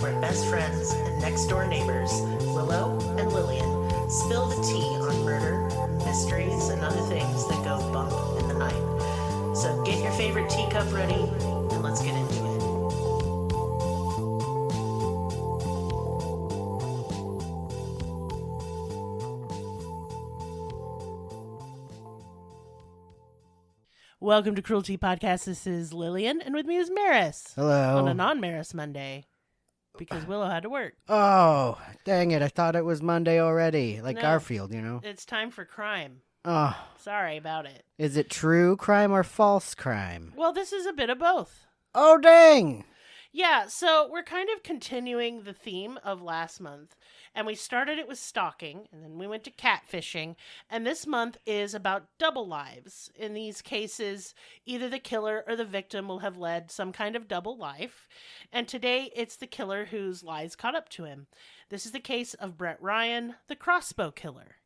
where best friends and next-door neighbors, Willow and Lillian, spill the tea on murder, mysteries, and other things that go bump in the night. So get your favorite teacup ready, and let's get into it. Welcome to Cruelty Podcast. This is Lillian, and with me is Maris. Hello. On a non-Maris Monday, because Willow had to work. Oh, dang it. I thought it was Monday already. Like No. Garfield, you know? It's time for crime. Oh, Sorry about it. is it true crime or false crime? Well, this is a bit of both. Oh, dang. Yeah, so we're kind of continuing the theme of last month, and we started it with stalking, and then we went to catfishing, and this month is about double lives. In these cases, either the killer or the victim will have led some kind of double life, and today it's the killer whose lies caught up to him. This is the case of Brett Ryan, the Crossbow killer.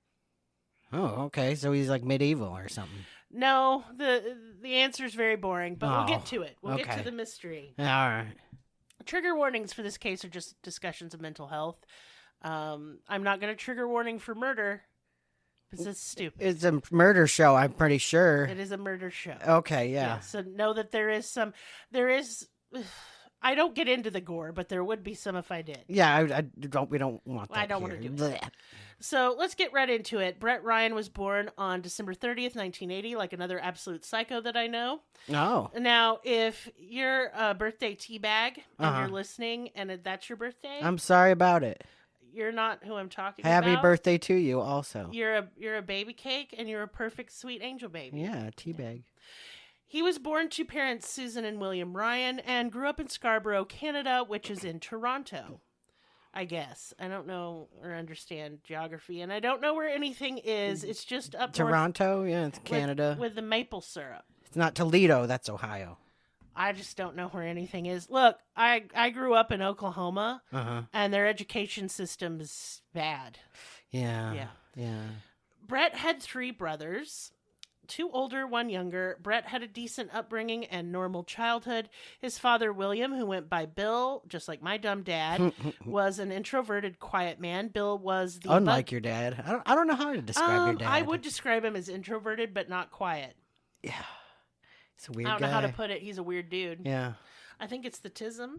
Oh, okay. So he's like medieval or something. No, the answer is very boring, but we'll get to it. We'll get okay. to the mystery. All right. Trigger warnings for this case are just discussions of mental health. I'm not going to trigger warning for murder because it's stupid. It's a murder show, I'm pretty sure. It is a murder show. Okay, yeah. So know that there is, I don't get into the gore, but there would be some if I did. Yeah, we don't want that I don't want here. to do it. So let's get right into it. Brett Ryan was born on December 30th, 1980, like another absolute psycho that I know. Oh. Now, if you're a birthday teabag and Uh-huh. you're listening and that's your birthday, I'm sorry about it. you're not who I'm talking Happy about. birthday to you also. You're a baby cake and you're a perfect sweet angel baby. Yeah, teabag. He was born to parents Susan and William Ryan and grew up in Scarborough, Canada, which is in Toronto. I guess. I don't know or understand geography, and I don't know where anything is. It's just up Toronto? Yeah, it's north Canada. with the maple syrup. It's not Toledo, that's Ohio. I just don't know where anything is. Look, I grew up in Oklahoma, Uh-huh. and their education system is bad. Yeah. Brett had 3 brothers, 2 older, 1 younger. Brett had a decent upbringing and normal childhood. His father, William, who went by Bill, just like my dumb dad, was an introverted, quiet man. Bill was the... Unlike your dad. I don't know how to describe your dad. I would describe him as introverted, but not quiet. Yeah. He's a weird guy. I don't know how to put it. He's a weird dude. Yeah. I think it's the tism.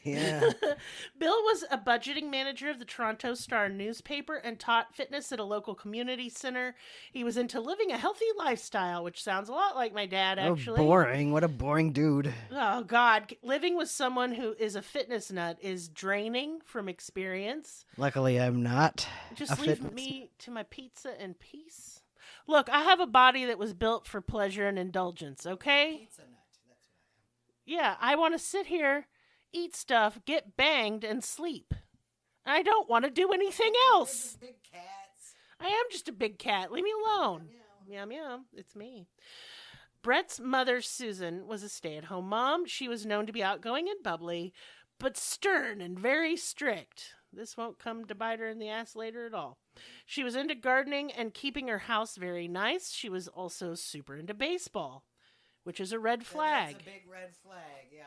Yeah. Bill was a budgeting manager of the Toronto Star newspaper and taught fitness at a local community center. He was into living a healthy lifestyle, which sounds a lot like my dad, actually. Oh, boring. What a boring dude. Oh, God. Living with someone who is a fitness nut is draining from experience. Luckily, I'm not. Just leave me to my pizza in peace. Look, I have a body that was built for pleasure and indulgence, okay? Pizza nut. That's what I am. Yeah, I want to sit here, eat stuff, get banged, and sleep. I don't want to do anything else. Big cats. I am just a big cat. Leave me alone. Meow, meow. It's me. Brett's mother, Susan, was a stay-at-home mom. She was known to be outgoing and bubbly, but stern and very strict. This won't come to bite her in the ass later at all. She was into gardening and keeping her house very nice. She was also super into baseball, which is a red flag. That's a big red flag. Yeah.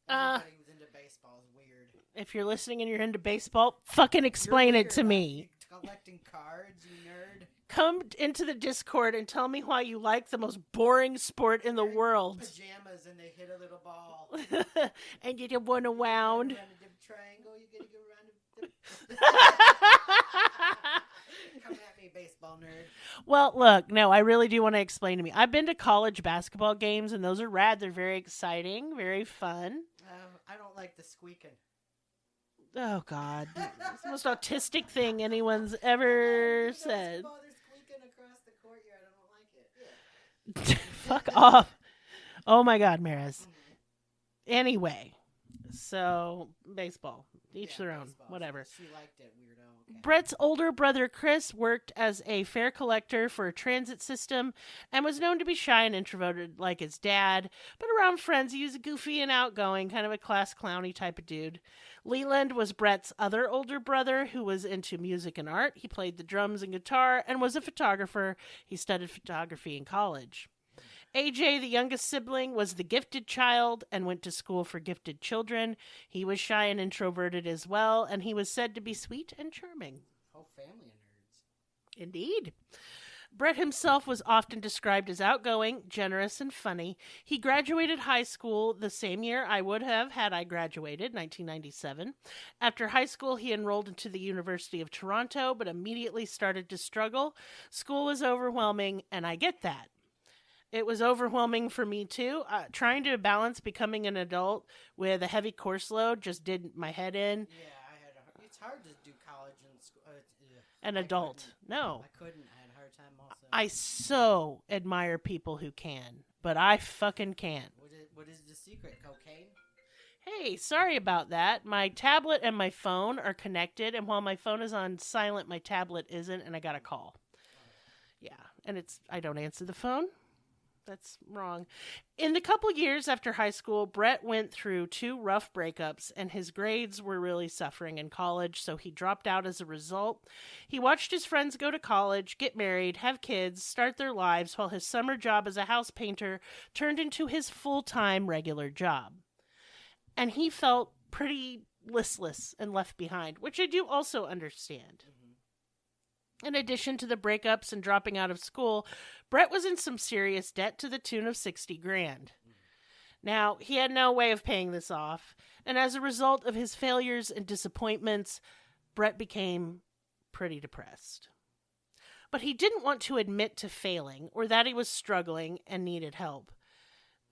Everybody who's into baseball is weird. If you're listening and you're into baseball, fucking explain it to me. You're collecting cards, you nerd. Come into the Discord and tell me why you like the most boring sport in the world. Pajamas and they hit a little ball. And you get one around. Triangle, you get to go around. Come at me, baseball nerd. Well, look, no, I really do want to explain to me. I've been to college basketball games, and those are rad. They're very exciting, very fun. I don't like the squeaking. Oh, God. It's the most autistic thing anyone's ever said. They're squeaking across the courtyard. I don't like it. Fuck off. Oh, my God, Maris. Anyway, so baseball. Each their own. Baseball. Whatever. She liked it, weirdo. Okay. Brett's older brother, Chris, worked as a fare collector for a transit system and was known to be shy and introverted like his dad, but around friends he was goofy and outgoing, kind of a class clowny type of dude. Leland was Brett's other older brother who was into music and art. He played the drums and guitar and was a photographer. He studied photography in college. AJ, the youngest sibling, was the gifted child and went to school for gifted children. He was shy and introverted as well, and he was said to be sweet and charming. Whole family of nerds. Indeed. Brett himself was often described as outgoing, generous, and funny. He graduated high school the same year I would have had I graduated, 1997. After high school, he enrolled into the University of Toronto, but immediately started to struggle. School was overwhelming, and I get that. It was overwhelming for me, too. Trying to balance becoming an adult with a heavy course load just did my head in. Yeah, it's hard to do college and school. An adult. No. I couldn't. I had a hard time also. I so admire people who can, but I fucking can't. What is the secret? Cocaine? Hey, sorry about that. My tablet and my phone are connected, and while my phone is on silent, my tablet isn't, and I got a call. Yeah, and I don't answer the phone. That's wrong. In the couple years after high school, Brett went through 2 rough breakups, and his grades were really suffering in college, so he dropped out as a result. He watched his friends go to college, get married, have kids, start their lives, while his summer job as a house painter turned into his full-time regular job. And he felt pretty listless and left behind, which I do also understand. In addition to the breakups and dropping out of school, Brett was in some serious debt to the tune of $60,000. Now, he had no way of paying this off, and as a result of his failures and disappointments, Brett became pretty depressed. But he didn't want to admit to failing or that he was struggling and needed help.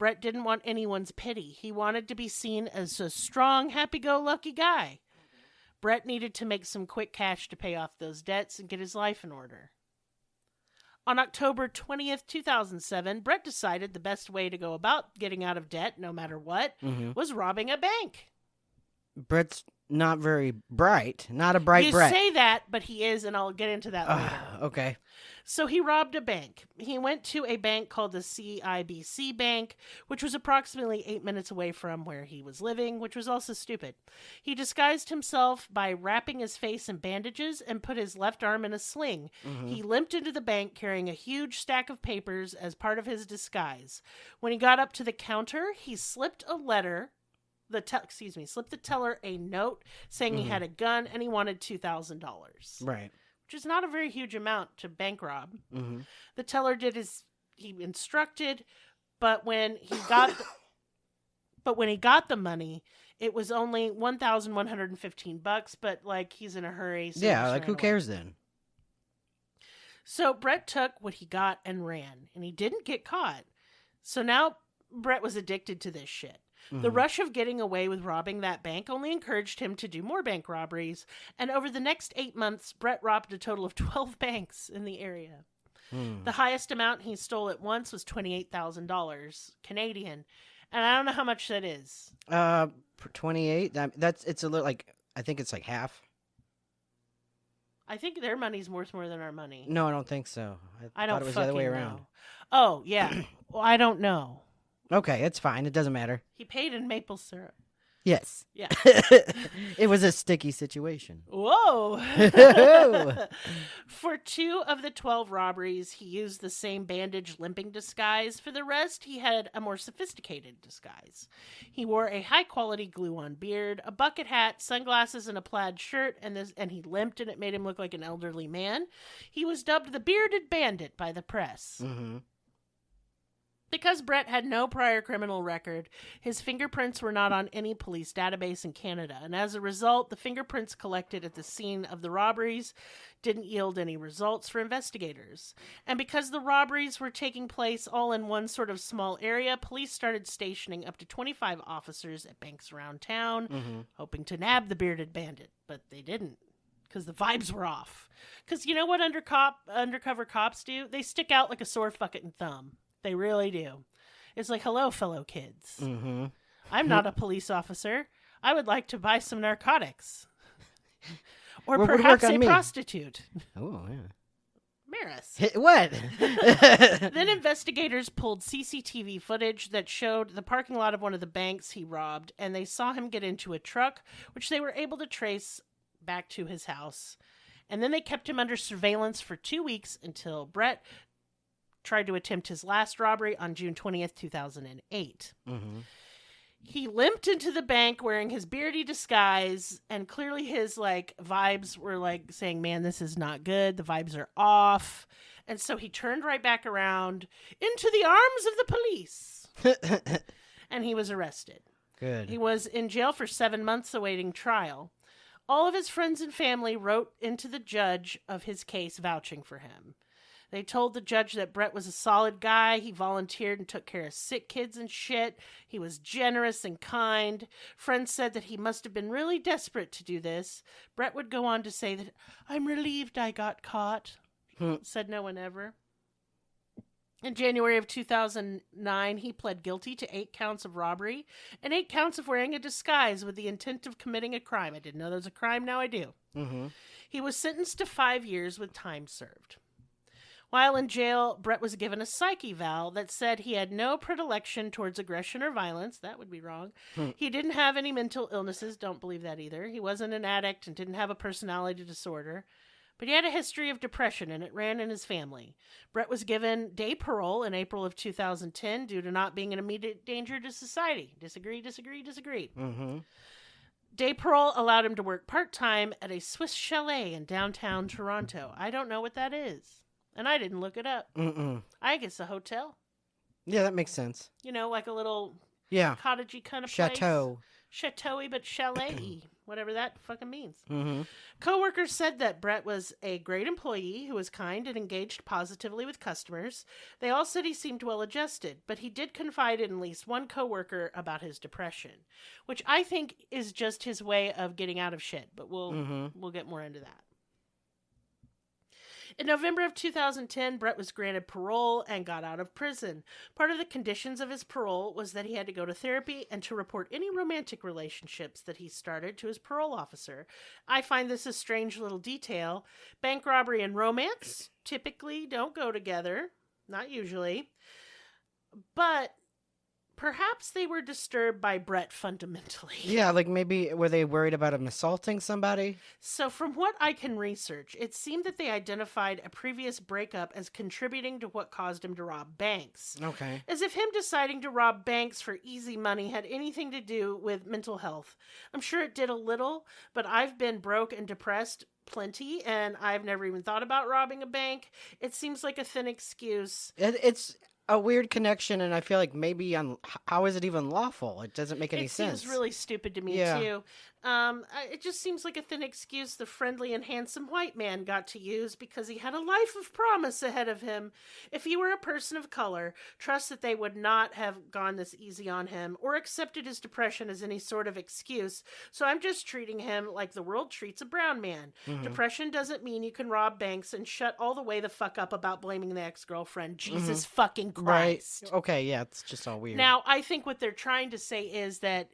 Brett didn't want anyone's pity. He wanted to be seen as a strong, happy-go-lucky guy. Brett needed to make some quick cash to pay off those debts and get his life in order. On October 20th, 2007, Brett decided the best way to go about getting out of debt, no matter what, was robbing a bank. Brett's not very bright. Not a bright You Brett. say that, but he is, and I'll get into that later. Okay. So he robbed a bank. He went to a bank called the CIBC Bank, which was approximately 8 minutes away from where he was living, which was also stupid. He disguised himself by wrapping his face in bandages and put his left arm in a sling. He limped into the bank carrying a huge stack of papers as part of his disguise. When he got up to the counter, he slipped slipped the teller a note saying he had a gun and he wanted $2,000. Right. Which is not a very huge amount to bank rob. The teller did as he instructed, but when he got the money, it was only $1,115. But like he's in a hurry. So Yeah, like who cares then? So Brett took what he got and ran, and he didn't get caught. So now Brett was addicted to this shit. The rush of getting away with robbing that bank only encouraged him to do more bank robberies, and over the next 8 months, Brett robbed a total of 12 banks in the area. The highest amount he stole at once was $28,000 Canadian, and I don't know how much that is. For 28, it's a little like I think it's like half. I think their money's worth more than our money. No, I don't think so. I don't thought it was the other way fucking around. know. Oh yeah, well I don't know. Okay, it's fine. It doesn't matter. He paid in maple syrup. Yes. Yeah. It was a sticky situation. Whoa. For 2 of the 12 robberies, he used the same bandage limping disguise. For the rest, he had a more sophisticated disguise. He wore a high-quality glue-on beard, a bucket hat, sunglasses, and a plaid shirt, and he limped, and it made him look like an elderly man. He was dubbed the Bearded Bandit by the press. Because Brett had no prior criminal record, his fingerprints were not on any police database in Canada, and as a result, the fingerprints collected at the scene of the robberies didn't yield any results for investigators. And because the robberies were taking place all in one sort of small area, police started stationing up to 25 officers at banks around town, hoping to nab the Bearded Bandit, but they didn't. Because the vibes were off. Because you know what undercover cops do? They stick out like a sore fucking thumb. They really do. It's like, hello, fellow kids. I'm not a police officer. I would like to buy some narcotics. Or What would perhaps work on a me? prostitute. Oh, yeah. Maris. What? Then investigators pulled CCTV footage that showed the parking lot of one of the banks he robbed, and they saw him get into a truck, which they were able to trace back to his house. And then they kept him under surveillance for 2 weeks until Brett tried to attempt his last robbery on June 20th, 2008. Mm-hmm. He limped into the bank wearing his beardy disguise, and clearly his vibes were saying, man, this is not good. The vibes are off. And so he turned right back around into the arms of the police. And he was arrested. Good. He was in jail for 7 months awaiting trial. All of his friends and family wrote into the judge of his case vouching for him. They told the judge that Brett was a solid guy. He volunteered and took care of sick kids and shit. He was generous and kind. Friends said that he must have been really desperate to do this. Brett would go on to say that, I'm relieved I got caught. Said no one ever. In January of 2009, he pled guilty to 8 counts of robbery and 8 counts of wearing a disguise with the intent of committing a crime. I didn't know there was a crime. Now I do. Mm-hmm. He was sentenced to 5 years with time served. While in jail, Brett was given a psych eval that said he had no predilection towards aggression or violence. That would be wrong. He didn't have any mental illnesses. Don't believe that either. He wasn't an addict and didn't have a personality disorder. But he had a history of depression, and it ran in his family. Brett was given day parole in April of 2010 due to not being an immediate danger to society. Disagree. Mm-hmm. Day parole allowed him to work part-time at a Swiss chalet in downtown Toronto. I don't know what that is. And I didn't look it up. Mm-mm. I guess a hotel. Yeah, that makes sense. You know, like a little cottagey kind of Chateau. place. Chateau-y, but chalet-y. Whatever that fucking means. Mm-hmm. Co-workers said that Brett was a great employee who was kind and engaged positively with customers. They all said he seemed well-adjusted, but he did confide in at least one co-worker about his depression, which I think is just his way of getting out of shit, but we'll get more into that. In November of 2010, Brett was granted parole and got out of prison. Part of the conditions of his parole was that he had to go to therapy and to report any romantic relationships that he started to his parole officer. I find this a strange little detail. Bank robbery and romance typically don't go together. Not usually. But perhaps they were disturbed by Brett fundamentally. Yeah, maybe were they worried about him assaulting somebody? So from what I can research, it seemed that they identified a previous breakup as contributing to what caused him to rob banks. Okay. As if him deciding to rob banks for easy money had anything to do with mental health. I'm sure it did a little, but I've been broke and depressed plenty, and I've never even thought about robbing a bank. It seems like a thin excuse. It's a weird connection, and I feel like maybe how is it even lawful? It doesn't make any sense. It seems really stupid to me, too. It just seems like a thin excuse the friendly and handsome white man got to use because he had a life of promise ahead of him. If he were a person of color, trust that they would not have gone this easy on him or accepted his depression as any sort of excuse. So I'm just treating him like the world treats a brown man. Mm-hmm. Depression doesn't mean you can rob banks and shut all the way the fuck up about blaming the ex-girlfriend. Jesus fucking Christ. Right. Okay, yeah, it's just all weird. Now, I think what they're trying to say is that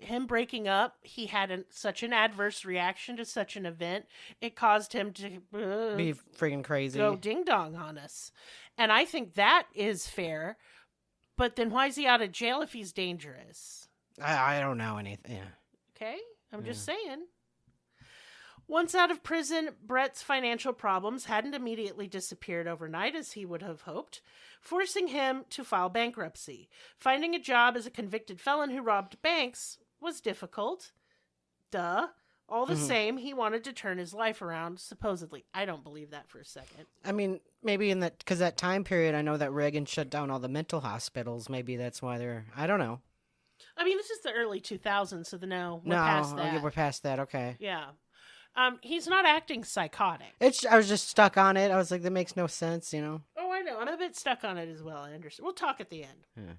him breaking up, he had such an adverse reaction to such an event, it caused him to be freaking crazy. Go ding-dong on us. And I think that is fair. But then why is he out of jail if he's dangerous? I don't know anything. Yeah. Okay? I'm just saying. Once out of prison, Brett's financial problems hadn't immediately disappeared overnight as he would have hoped, forcing him to file bankruptcy. Finding a job as a convicted felon who robbed banks was difficult. Duh. All the same, he wanted to turn his life around, supposedly. I don't believe that for a second. I mean, maybe because that time period, I know that Reagan shut down all the mental hospitals. Maybe that's why I don't know. I mean, this is the early 2000s, so we're past that. Okay, we're past that, okay. Yeah. He's not acting psychotic. I was just stuck on it. I was like, that makes no sense, you know? Oh, I know. I'm a bit stuck on it as well. I understand. We'll talk at the end. Yeah.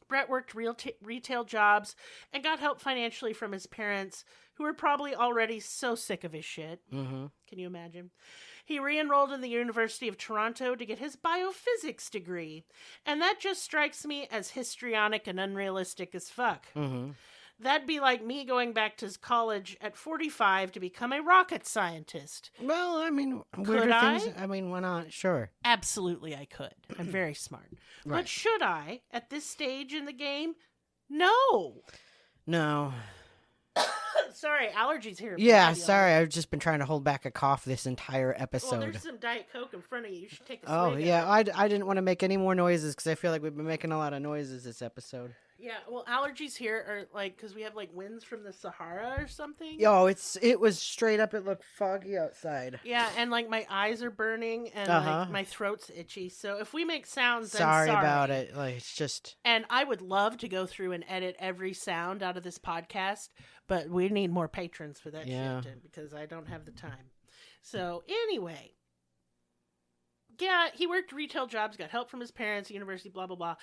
Brett worked retail jobs and got help financially from his parents, who were probably already so sick of his shit. Mm-hmm. Can you imagine? He re-enrolled in the University of Toronto to get his biophysics degree. And that just strikes me as histrionic and unrealistic as fuck. Mm-hmm. That'd be like me going back to college at 45 to become a rocket scientist. Well, I mean, could I? Things. I mean, why not? Sure. Absolutely, I could. I'm very smart. Right. But should I, at this stage in the game? No. No. Sorry, allergies here. Yeah, bad, y'all. sorry. I've just been trying to hold back a cough this entire Well, episode. there's some Diet Coke in front of you. You should take a Oh, swig of yeah. it. I didn't want to make any more noises because I feel like we've been making a lot of noises this episode. Yeah, well, allergies here are like because we have like winds from the Sahara or something. Yo, it was straight up. It looked foggy outside. Yeah, and like my eyes are burning and like my throat's itchy. So if we make sounds, then Sorry about it. Like, it's just. And I would love to go through and edit every sound out of this podcast, but we need more patrons for that shit because I don't have the time. So anyway, yeah, he worked retail jobs, got help from his parents, university, blah, blah, blah.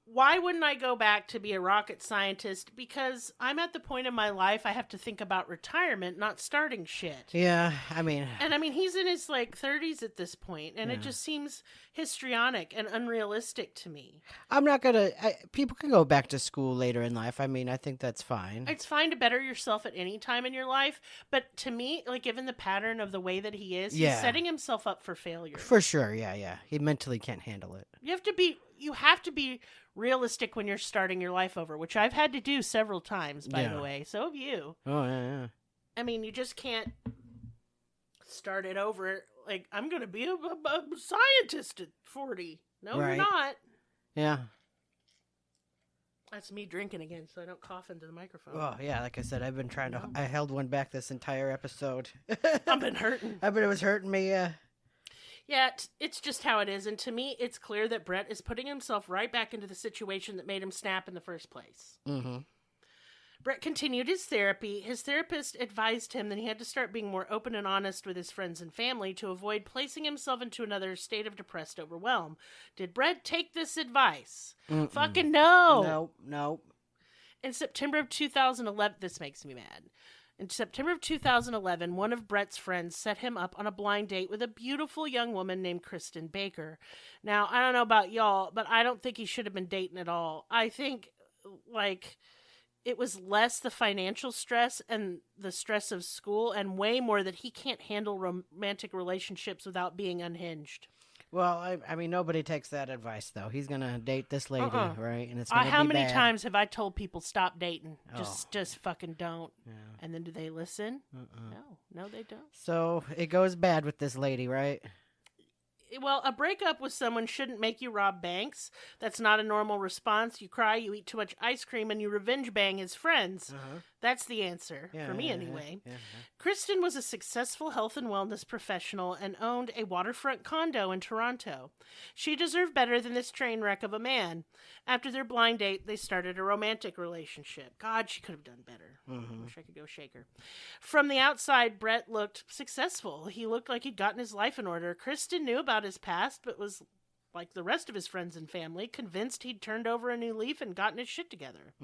Why wouldn't I go back to be a rocket scientist? Because I'm at the point in my life I have to think about retirement, not starting shit. Yeah, I mean... And I mean, he's in his, like, 30s at this point, and it just seems histrionic and unrealistic to me. I'm not gonna... people can go back to school later in life. I mean, I think that's fine. It's fine to better yourself at any time in your life, but to me, like, given the pattern of the way that he is, he's setting himself up for failure. For sure, yeah. He mentally can't handle it. You have to be realistic when you're starting your life over, which I've had to do several times, by the way. So have you. Oh, yeah. I mean, you just can't start it over. Like, I'm going to be a scientist at 40. No, you're not. Yeah. That's me drinking again, so I don't cough into the microphone. Oh, yeah, like I said, I've been trying to... I held one back this entire episode. I've been hurting. I bet it was hurting me, yeah. Yeah, it's just how it is. And to me, it's clear that Brett is putting himself right back into the situation that made him snap in the first place. Mm-hmm. Brett continued his therapy. His therapist advised him that he had to start being more open and honest with his friends and family to avoid placing himself into another state of depressed overwhelm. Did Brett take this advice? Mm-mm. Fucking no! Nope. In September of 2011, this makes me mad. In September of 2011, one of Brett's friends set him up on a blind date with a beautiful young woman named Kristen Baker. Now, I don't know about y'all, but I don't think he should have been dating at all. I think, like, it was less the financial stress and the stress of school and way more that he can't handle romantic relationships without being unhinged. Well, I mean, nobody takes that advice, though. He's going to date this lady, right? And it's going to be How many bad. times have I told people stop dating? Oh. Just fucking don't. Yeah. And then do they listen? Uh-uh. No, they don't. So it goes bad with this lady, right? Well, a breakup with someone shouldn't make you rob banks. That's not a normal response. You cry, you eat too much ice cream, and you revenge bang his friends. That's the answer, for me anyway. Yeah. Kristen was a successful health and wellness professional and owned a waterfront condo in Toronto. She deserved better than this train wreck of a man. After their blind date, they started a romantic relationship. God, she could have done better. Wish I could go shake her. From the outside, Brett looked successful. He looked like he'd gotten his life in order. Kristen knew about his past, but was, like the rest of his friends and family, convinced he'd turned over a new leaf and gotten his shit together.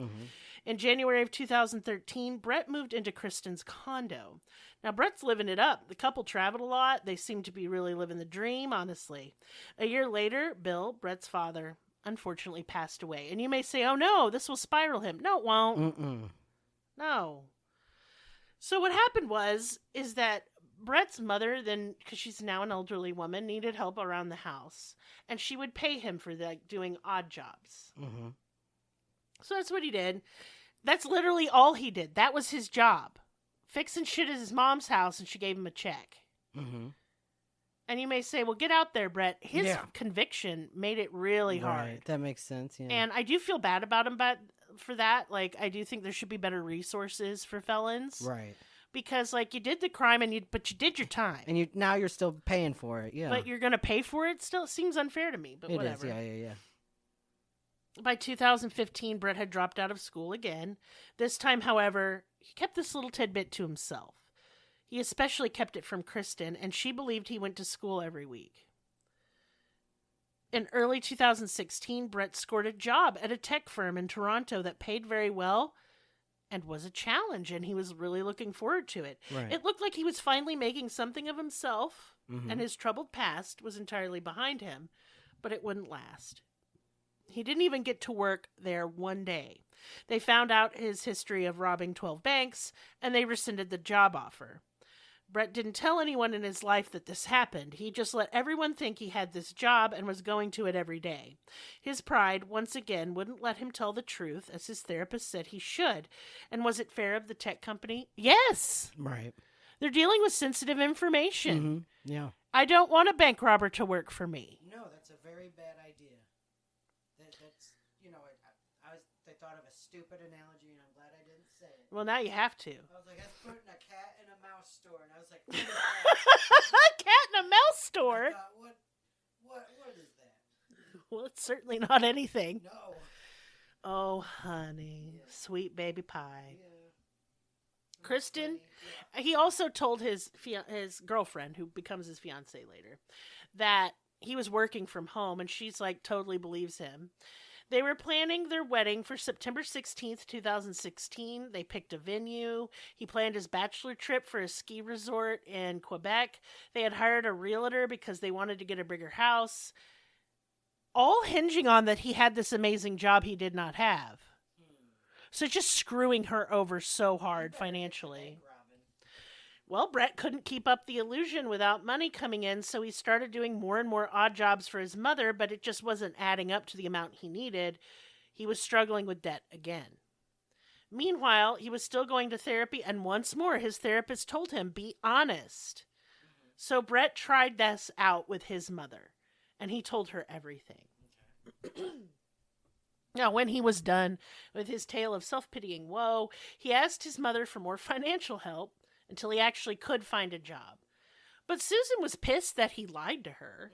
In January of 2013, Brett moved into Kristen's condo. Now, Brett's living it up. The couple traveled a lot. They seemed to be really living the dream, honestly. A year later, Bill, Brett's father, unfortunately passed away. And you may say, oh no, this will spiral him. No, it won't. No. So what happened is that Brett's mother, then, because she's now an elderly woman, needed help around the house. And she would pay him for doing odd jobs. So that's what he did. That's literally all he did. That was his job. Fixing shit at his mom's house, and she gave him a check. And you may say, well, get out there, Brett. His conviction made it really hard. Right, that makes sense, yeah. And I do feel bad about him for that. Like, I do think there should be better resources for felons. Right. Because, like, you did the crime, but you did your time. And now you're still paying for it, yeah. But you're going to pay for it still? It seems unfair to me, but it whatever. It is, yeah. By 2015, Brett had dropped out of school again. This time, however, he kept this little tidbit to himself. He especially kept it from Kristen, and she believed he went to school every week. In early 2016, Brett scored a job at a tech firm in Toronto that paid very well and was a challenge, and he was really looking forward to it. Right. It looked like he was finally making something of himself, and his troubled past was entirely behind him, but it wouldn't last. He didn't even get to work there one day. They found out his history of robbing 12 banks, and they rescinded the job offer. Brett didn't tell anyone in his life that this happened. He just let everyone think he had this job and was going to it every day. His pride, once again, wouldn't let him tell the truth, as his therapist said he should. And was it fair of the tech company? Yes! Right. They're dealing with sensitive information. Mm-hmm. Yeah. I don't want a bank robber to work for me. No, that's a very bad idea. That's, they thought of a stupid analogy, and I'm glad I didn't say it. Well, now you have to. I was like, that's putting a cat in a mouse store, and I was like, what is that? A cat in a mouse store? I thought, what is that? Well, it's certainly not anything. No. Oh, honey. Yeah. Sweet baby pie. Yeah. Kristen, Yeah. he also told his girlfriend, who becomes his fiance later, that he was working from home, and she's like totally believes him. They were planning their wedding for September 16th, 2016. They picked a venue. He planned his bachelor trip for a ski resort in Quebec. They had hired a realtor because they wanted to get a bigger house. All hinging on that he had this amazing job he did not have. So just screwing her over so hard financially. Well, Brett couldn't keep up the illusion without money coming in, so he started doing more and more odd jobs for his mother, but it just wasn't adding up to the amount he needed. He was struggling with debt again. Meanwhile, he was still going to therapy, and once more his therapist told him, be honest. So Brett tried this out with his mother, and he told her everything. Now, when he was done with his tale of self-pitying woe, he asked his mother for more financial help until he actually could find a job. But Susan was pissed that he lied to her.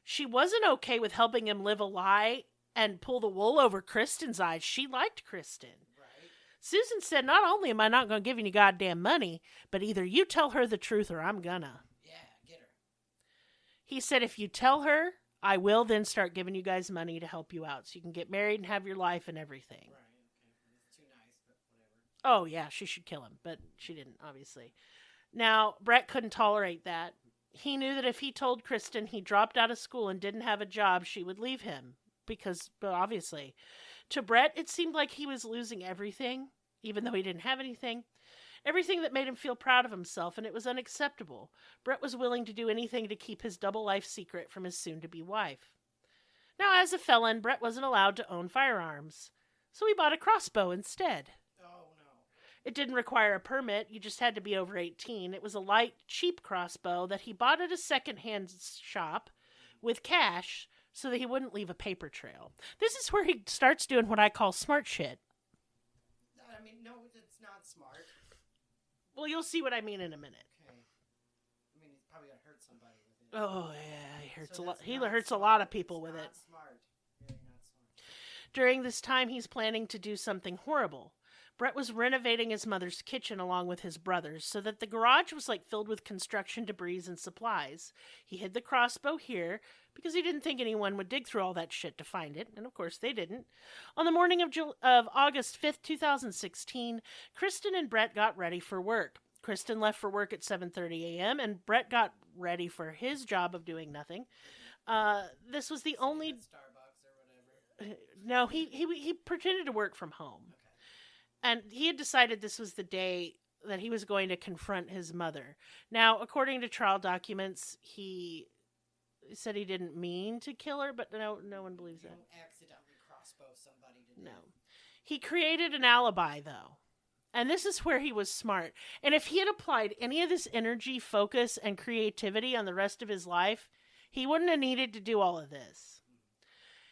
She wasn't okay with helping him live a lie and pull the wool over Kristen's eyes. She liked Kristen. Right. Susan said, not only am I not going to give you any goddamn money, but either you tell her the truth or I'm gonna. Yeah, get her. He said, if you tell her, I will then start giving you guys money to help you out so you can get married and have your life and everything. Right, okay. It's too nice, but whatever. Oh, yeah, she should kill him, but she didn't, obviously. Now, Brett couldn't tolerate that. He knew that if he told Kristen he dropped out of school and didn't have a job, she would leave him. Because, well, obviously. To Brett, it seemed like he was losing everything, even though he didn't have anything. Everything that made him feel proud of himself, and it was unacceptable. Brett was willing to do anything to keep his double life secret from his soon-to-be wife. Now, as a felon, Brett wasn't allowed to own firearms, so he bought a crossbow instead. Oh, no. It didn't require a permit, you just had to be over 18. It was a light, cheap crossbow that he bought at a second-hand shop with cash so that he wouldn't leave a paper trail. This is where he starts doing what I call smart shit. I mean, no, it's not smart. Well, you'll see what I mean in a minute. Okay. I mean, he's probably going to hurt somebody with it. Oh, yeah, he hurts So a lot. that's He not hurts a smart. lot of people It's with not it. Smart. Really not smart. During this time, he's planning to do something horrible. Brett was renovating his mother's kitchen along with his brothers so that the garage was like filled with construction debris and supplies. He hid the crossbow here because he didn't think anyone would dig through all that shit to find it, and of course they didn't. On the morning of August 5th, 2016, Kristen and Brett got ready for work. Kristen left for work at 7:30 a.m., and Brett got ready for his job of doing nothing. This was the only... At Starbucks or whatever. No, he pretended to work from home. Okay. And he had decided this was the day that he was going to confront his mother. Now, according to trial documents, he said he didn't mean to kill her, but no one believes You that. don't accidentally crossbow somebody to No. death. He created an alibi, though. And this is where he was smart. And if he had applied any of this energy, focus, and creativity on the rest of his life, he wouldn't have needed to do all of this.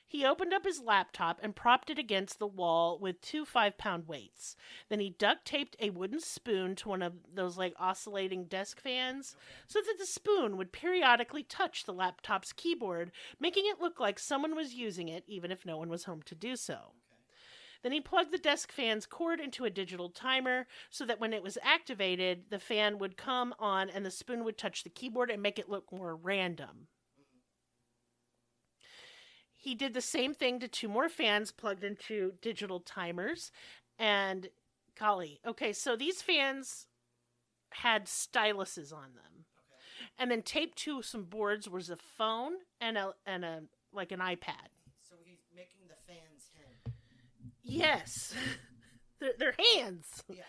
He opened up his laptop and propped it against the wall with 2 5-pound weights. Then he duct taped a wooden spoon to one of those like oscillating desk fans so that the spoon would periodically touch the laptop's keyboard, making it look like someone was using it even if no one was home to do so. Then he plugged the desk fan's cord into a digital timer so that when it was activated, the fan would come on and the spoon would touch the keyboard and make it look more random. He did the same thing to 2 more fans plugged into digital timers. And, golly, okay, so these fans had styluses on them. Okay. And then taped to some boards was a phone and a like an iPad. So he's making the fans him. Yes. They're hands. Yeah.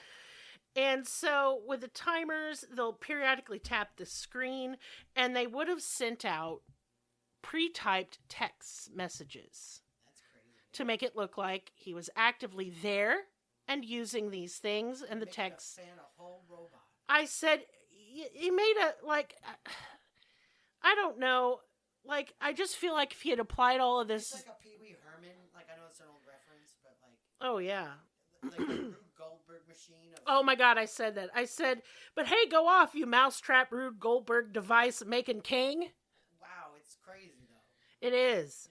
And so with the timers, they'll periodically tap the screen, and they would have sent out pre-typed text messages That's crazy. to make it look like he was actively there and using these things. And the Making text, a fan a whole robot. I said, he made a, like, I don't know. Like, I just feel like if he had applied all of this. It's like a Pee Wee Herman. Like, I know it's an old reference, but like. Oh, yeah. Like the Rube Goldberg machine. Oh my God, I said that. I said, but hey, go off, you mousetrap Rube Goldberg device making king. Wow, it's crazy though. It is.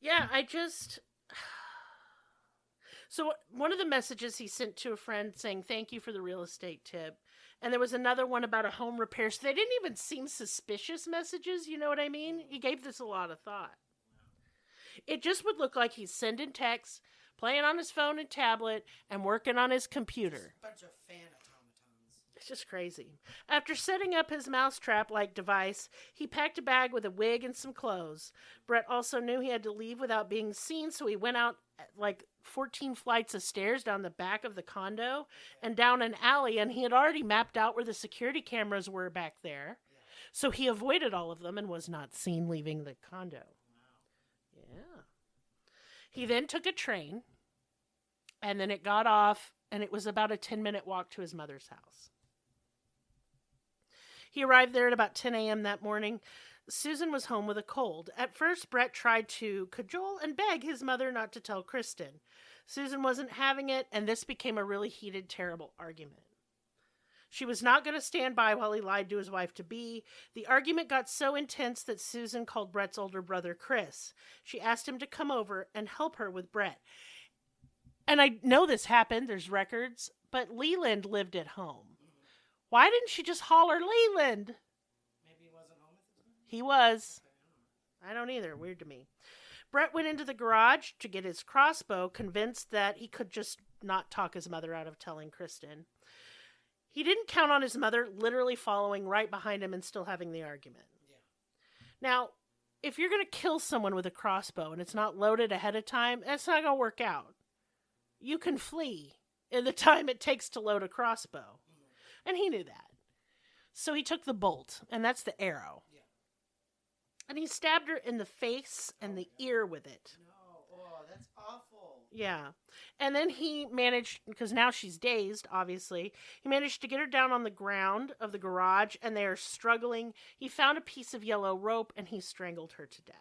Yeah. Yeah, I just. So one of the messages he sent to a friend saying, thank you for the real estate tip. And there was another one about a home repair. So they didn't even seem suspicious messages. You know what I mean? He gave this a lot of thought. It just would look like he's sending texts, playing on his phone and tablet, and working on his computer. Just a bunch of fan automatons. It's just crazy. After setting up his mousetrap-like device, he packed a bag with a wig and some clothes. Brett also knew he had to leave without being seen, so he went out like 14 flights of stairs down the back of the condo and down an alley, and he had already mapped out where the security cameras were back there. Yeah. So he avoided all of them and was not seen leaving the condo. Wow. Yeah. He then took a train, and then it got off, and it was about a 10-minute walk to his mother's house. He arrived there at about 10 a.m. that morning. Susan was home with a cold. At first, Brett tried to cajole and beg his mother not to tell Kristen. Susan wasn't having it, and this became a really heated, terrible argument. She was not going to stand by while he lied to his wife-to-be. The argument got so intense that Susan called Brett's older brother, Chris. She asked him to come over and help her with Brett. And I know this happened, there's records, but Leland lived at home. Why didn't she just holler Leland? Maybe he wasn't home at the time? He was. Okay, I don't either. Weird to me. Brett went into the garage to get his crossbow, convinced that he could just not talk his mother out of telling Kristen. He didn't count on his mother literally following right behind him and still having the argument. Yeah. Now, if you're going to kill someone with a crossbow and it's not loaded ahead of time, that's not going to work out. You can flee in the time it takes to load a crossbow. And he knew that. So he took the bolt, and that's the arrow. Yeah. And he stabbed her in the face and the ear with it. No. Oh, that's awful. Yeah. And then he managed, because now she's dazed, obviously, he managed to get her down on the ground of the garage, and they are struggling. He found a piece of yellow rope, and he strangled her to death.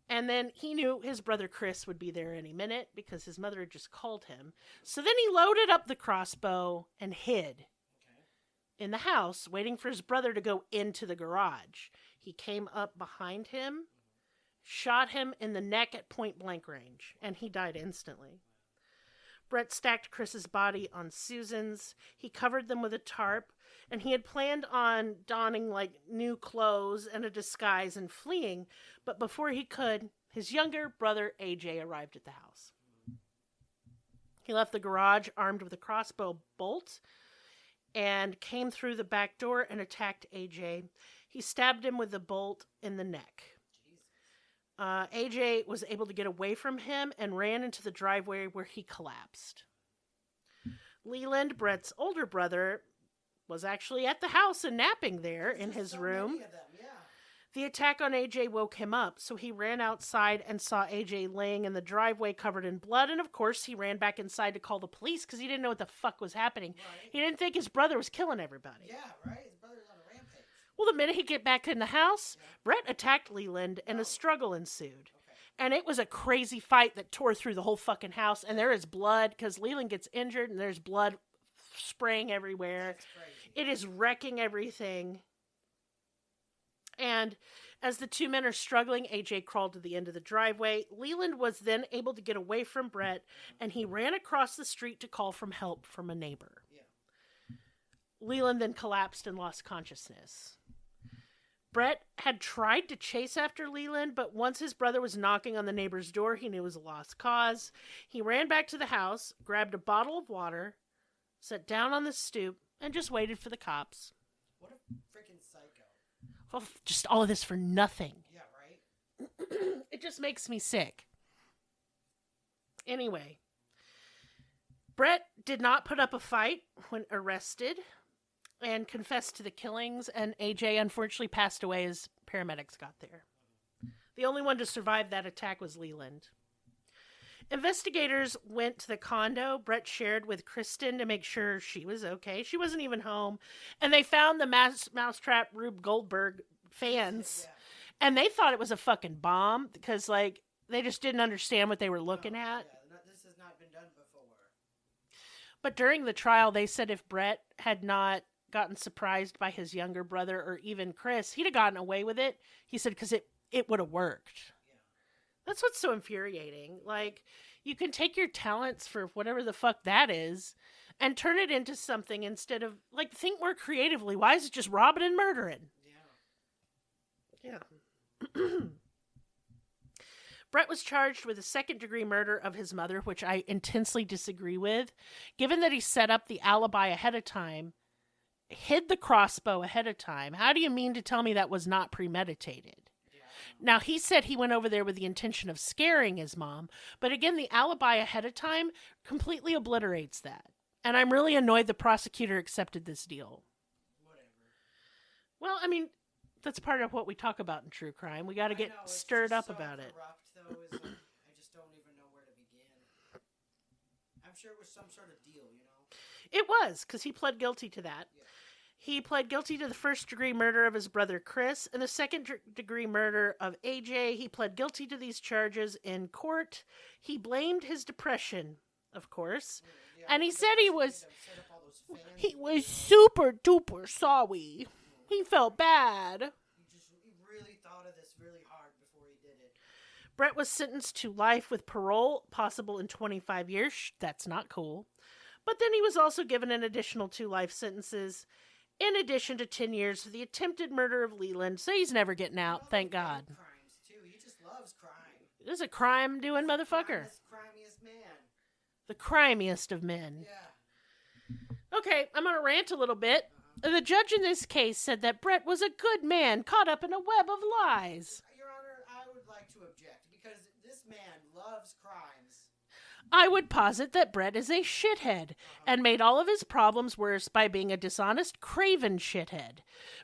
And then he knew his brother Chris would be there any minute because his mother had just called him. So then he loaded up the crossbow and hid Okay. in the house, waiting for his brother to go into the garage. He came up behind him, shot him in the neck at point blank range, and he died instantly. Brett stacked Chris's body on Susan's. He covered them with a tarp, and he had planned on donning like new clothes and a disguise and fleeing, but before he could, his younger brother AJ arrived at the house. He left the garage armed with a crossbow bolt and came through the back door and attacked AJ. He stabbed him with the bolt in the neck. AJ was able to get away from him and ran into the driveway where he collapsed. Leland, Brett's older brother, was actually at the house and napping there in his room. Many of them, yeah. The attack on AJ woke him up, so he ran outside and saw AJ laying in the driveway covered in blood, and of course he ran back inside to call the police because he didn't know what the fuck was happening. Right. He didn't think his brother was killing everybody. Yeah, right? His brother's on a rampage. Well, the minute he get back in the house, Yeah. Brett attacked Leland and a struggle ensued. Okay. And it was a crazy fight that tore through the whole fucking house, and there is blood because Leland gets injured and there's blood spraying everywhere. That's crazy. It is wrecking everything. And as the two men are struggling, AJ crawled to the end of the driveway. Leland was then able to get away from Brett, and he ran across the street to call for help from a neighbor. Yeah. Leland then collapsed and lost consciousness. Brett had tried to chase after Leland, but once his brother was knocking on the neighbor's door, he knew it was a lost cause. He ran back to the house, grabbed a bottle of water, sat down on the stoop, and just waited for the cops. What a freaking psycho. Well, just all of this for nothing. Yeah, right? It just makes me sick. Anyway, Brett did not put up a fight when arrested and confessed to the killings, and AJ unfortunately passed away as paramedics got there. The only one to survive that attack was Leland. Investigators went to the condo Brett shared with Kristen to make sure she was okay. She wasn't even home. And they found the Mousetrap Rube Goldberg fans. Yeah. And they thought it was a fucking bomb because, like, they just didn't understand what they were looking at. Yeah, this has not been done before. But during the trial, they said if Brett had not gotten surprised by his younger brother or even Chris, he'd have gotten away with it. He said because it would have worked. That's what's so infuriating. Like, you can take your talents for whatever the fuck that is and turn it into something instead of, like, think more creatively. Why is it just robbing and murdering? Yeah. Brett was charged with a second-degree murder of his mother, which I intensely disagree with. Given that he set up the alibi ahead of time, hid the crossbow ahead of time, how do you mean to tell me that was not premeditated? Now, he said he went over there with the intention of scaring his mom, but again, the alibi ahead of time completely obliterates that. And I'm really annoyed the prosecutor accepted this deal. Whatever. Well, I mean, that's part of what we talk about in true crime. We got to get stirred up about it. Corrupt, though, is like, I just don't even know where to begin. I'm sure it was some sort of deal, you know? It was, because he pled guilty to that. Yeah. He pled guilty to the first-degree murder of his brother Chris and the second-degree murder of AJ. He pled guilty to these charges in court. He blamed his depression, of course, Yeah, and he the said he person was that set up all those fans he and was super-duper sorry. He felt bad. he really thought of this really hard before he did it. Brett was sentenced to life with parole, possible in 25 years. That's not cool. But then he was also given an additional 2 life sentences, in addition to 10 years for the attempted murder of Leland, so he's never getting out, thank God. Crimes, too. He just loves crime. This is a crime-doing motherfucker. Crimiest man. The crimiest of men. Yeah. Okay, I'm going to rant a little bit. The judge in this case said that Brett was a good man caught up in a web of lies. Your Honor, I would like to object, because this man loves crimes. I would posit that Brett is a shithead and made all of his problems worse by being a dishonest, craven shithead.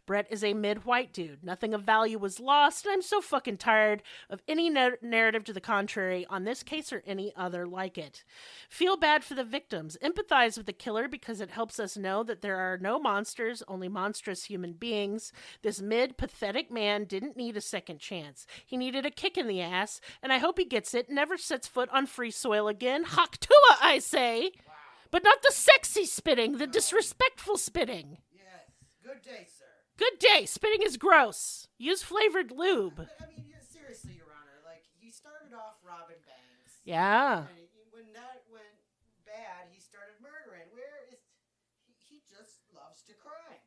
Brett is a mid-white dude. Nothing of value was lost, and I'm so fucking tired of any narrative to the contrary on this case or any other like it. Feel bad for the victims. Empathize with the killer because it helps us know that there are no monsters, only monstrous human beings. This pathetic man didn't need a second chance. He needed a kick in the ass, and I hope he gets it, never sets foot on free soil again. Haktua, I say! Wow. But not the sexy spitting, the disrespectful spitting. Yes. Good day, sir. Good day. Spitting is gross. Use flavored lube. But, I mean, seriously, Your Honor, like, he started off robbing banks. Yeah. And when that went bad, he started murdering. Where is... He just loves to crime.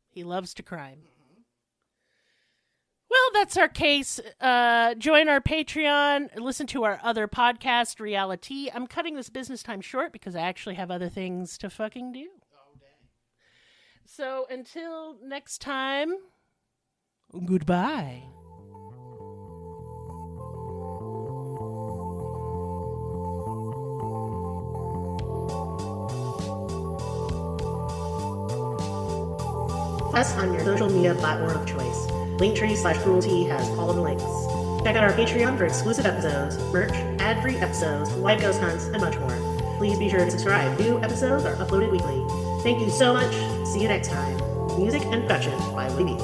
He loves to crime. Mm-hmm. Well, that's our case. Join our Patreon. Listen to our other podcast, Reality. I'm cutting this business time short because I actually have other things to fucking do. Oh, dang. So until next time, goodbye. Us on your social media platform of choice. Linktree/cruelty has all of the links. Check out our Patreon for exclusive episodes, merch, ad-free episodes, live ghost hunts, and much more. Please be sure to subscribe. New episodes are uploaded weekly. Thank you so much. See you next time. Music and production by Libby.